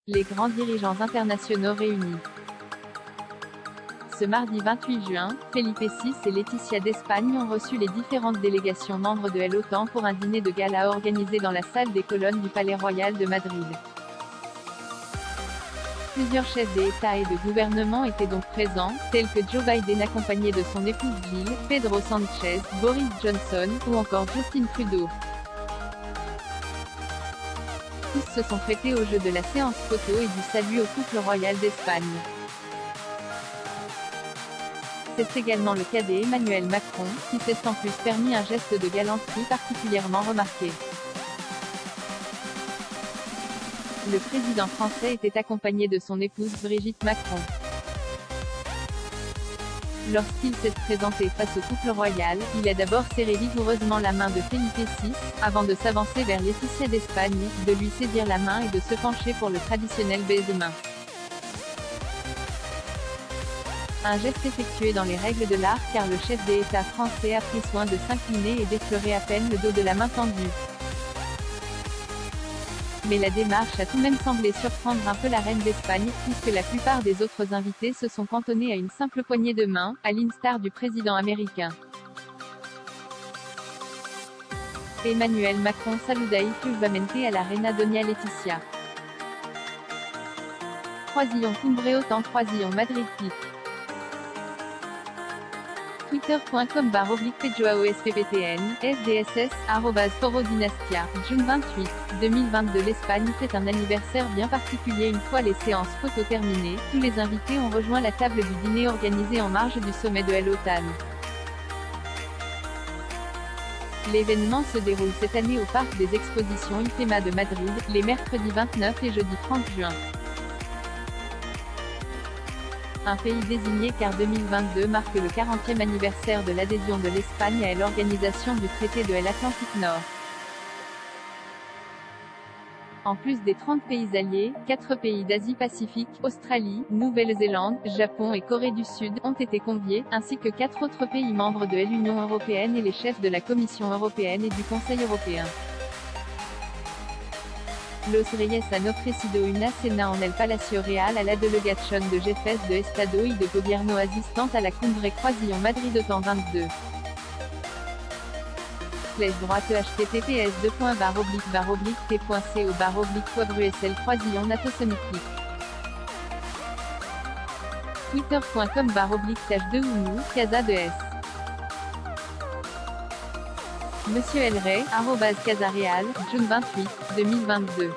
Les grands dirigeants internationaux réunis. Ce mardi 28 juin, Felipe VI et Laetitia d'Espagne ont reçu les différentes délégations membres de l'OTAN pour un dîner de gala organisé dans la salle des colonnes du Palais Royal de Madrid. Plusieurs chefs d'État et de gouvernement étaient donc présents, tels que Joe Biden accompagné de son épouse Jill, Pedro Sánchez, Boris Johnson, ou encore Justin Trudeau. Tous se sont prêtés au jeu de la séance photo et du salut au couple royal d'Espagne. C'est également le cas d'Emmanuel Macron, qui s'est en plus permis un geste de galanterie particulièrement remarqué. Le président français était accompagné de son épouse Brigitte Macron. Lorsqu'il s'est présenté face au couple royal, il a d'abord serré vigoureusement la main de Felipe VI, avant de s'avancer vers Laetitia d'Espagne, de lui saisir la main et de se pencher pour le traditionnel baiser-main. Un geste effectué dans les règles de l'art car le chef d'État français a pris soin de s'incliner et d'effleurer à peine le dos de la main tendue. Mais la démarche a tout de même semblé surprendre un peu la reine d'Espagne, puisque la plupart des autres invités se sont cantonnés à une simple poignée de main, à l'instar du président américain. Emmanuel Macron saluda efusivamente à la reina Doña Leticia. Madrid Pic. Twitter.com/PejoaoSPPTN, SDSS, @ForoDynastia, June 28, 2022. L'Espagne fait un anniversaire bien particulier. Une fois les séances photos terminées, tous les invités ont rejoint la table du dîner organisé en marge du sommet de l'OTAN. L'événement se déroule cette année au parc des expositions IFEMA de Madrid, les mercredis 29 et jeudi 30 juin. Un pays désigné car 2022 marque le 40e anniversaire de l'adhésion de l'Espagne à l'organisation du traité de l'Atlantique Nord. En plus des 30 pays alliés, 4 pays d'Asie-Pacifique, Australie, Nouvelle-Zélande, Japon et Corée du Sud, ont été conviés, ainsi que 4 autres pays membres de l'Union européenne et les chefs de la Commission européenne et du Conseil européen. Los Reyes han ofrecido una cena en el Palacio Real a la delegación de jefes de Estado y de Gobierno asistente a la Cumbre Croisillon Madrid OTAN 22. https://t.co/Croisillon Twitter.com/H2OUNU, Casa de S. Monsieur El Rey, @Casa Real, June 28, 2022.